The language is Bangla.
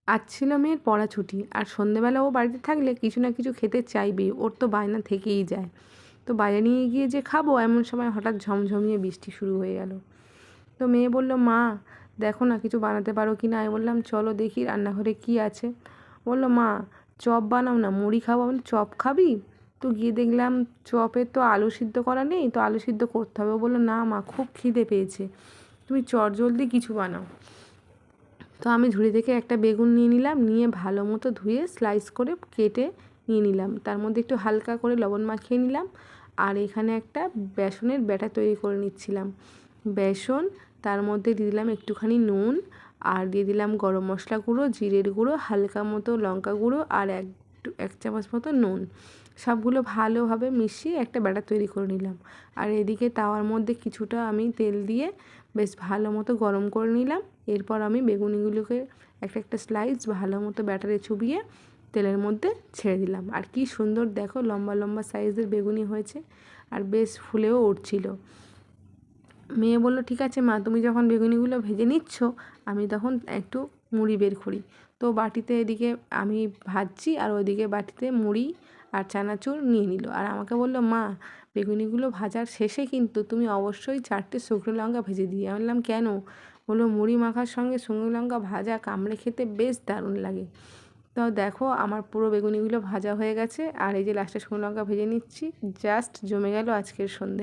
আজ ছিল মেয়ের পড়া ছুটি, আর সন্ধেবেলা ও বাড়িতে থাকলে কিছু না কিছু খেতে চাইবেই, ওর তো বায়না থেকেই যায়। তো বাইরে নিয়ে গিয়ে যে খাবো, এমন সময় হঠাৎ ঝমঝমিয়ে বৃষ্টি শুরু হয়ে গেল। তো মেয়ে বলল, মা দেখো না কিছু বানাতে পারো কি না। আমি বললাম চলো দেখি রান্নাঘরে কি আছে। বললো, মা চপ বানাও না, মুড়ি খাবো। আমি বললাম, চপ খাবি? তো গিয়ে দেখলাম চপের তো আলু সিদ্ধ করা নেই, তো আলু সিদ্ধ করতে হবে। ও বললো, না মা খুব খিদে পেয়েছে, তুমি চটজলদি কিছু বানাও। তো আমি ঝুড়ি থেকে একটা বেগুন নিয়ে নিলাম, নিয়ে ভালো মতো ধুয়ে স্লাইস করে কেটে নিয়ে নিলাম। তার মধ্যে একটু হালকা করে লবণ মাখিয়ে নিলাম। আর এখানে একটা বেসনের ব্যাটার তৈরি করে নিচ্ছিলাম। বেসন, তার মধ্যে দিয়ে দিলাম একটুখানি নুন, আর দিয়ে দিলাম গরম মশলা গুঁড়ো, জিরের গুঁড়ো, হালকা মতো লঙ্কা গুঁড়ো, আর এক চামচ মতো নুন। সবগুলো ভালোভাবে মিশিয়ে একটা ব্যাটার তৈরি করে নিলাম। আর এদিকে তাওয়ার মধ্যে কিছুটা আমি তেল দিয়ে বেশ ভালো মতো গরম করে নিলাম। এরপর আমি বেগুনিগুলোকে একটা একটা স্লাইস ভালো মতো ব্যাটারে চুবিয়ে তেলের মধ্যে ছেড়ে দিলাম। আর কি সুন্দর দেখো লম্বা লম্বা সাইজের বেগুনি হয়েছে, আর বেশ ফুলেও উঠছিল। মেয়ে বলল, ঠিক আছে মা, তুমি যখন বেগুনিগুলো ভেজে নিচ্ছ আমি তখন একটু মুড়ি বের করি। তো বাটিতে এদিকে আমি ভাজছি, আর ওইদিকে বাটিতে মুড়ি আর চানাচুর নিয়ে নিল। আর আমাকে বলল, মা বেগুনিগুলো ভাজার শেষে কিন্তু তুমি অবশ্যই 4টে শুকনো লঙ্কা ভেজে দিয়ে। আমি বললাম, কেন? বললো, মুড়ি মাখার সঙ্গে শুকনো লঙ্কা ভাজা কামড়ে খেতে বেশ দারুণ লাগে। তো দেখো আমার পুরো বেগুনিগুলো ভাজা হয়ে গেছে, আর এই যে লাস্টে শুকনো লঙ্কা ভেজে নিচ্ছি। জাস্ট জমে গেল আজকের সন্ধে।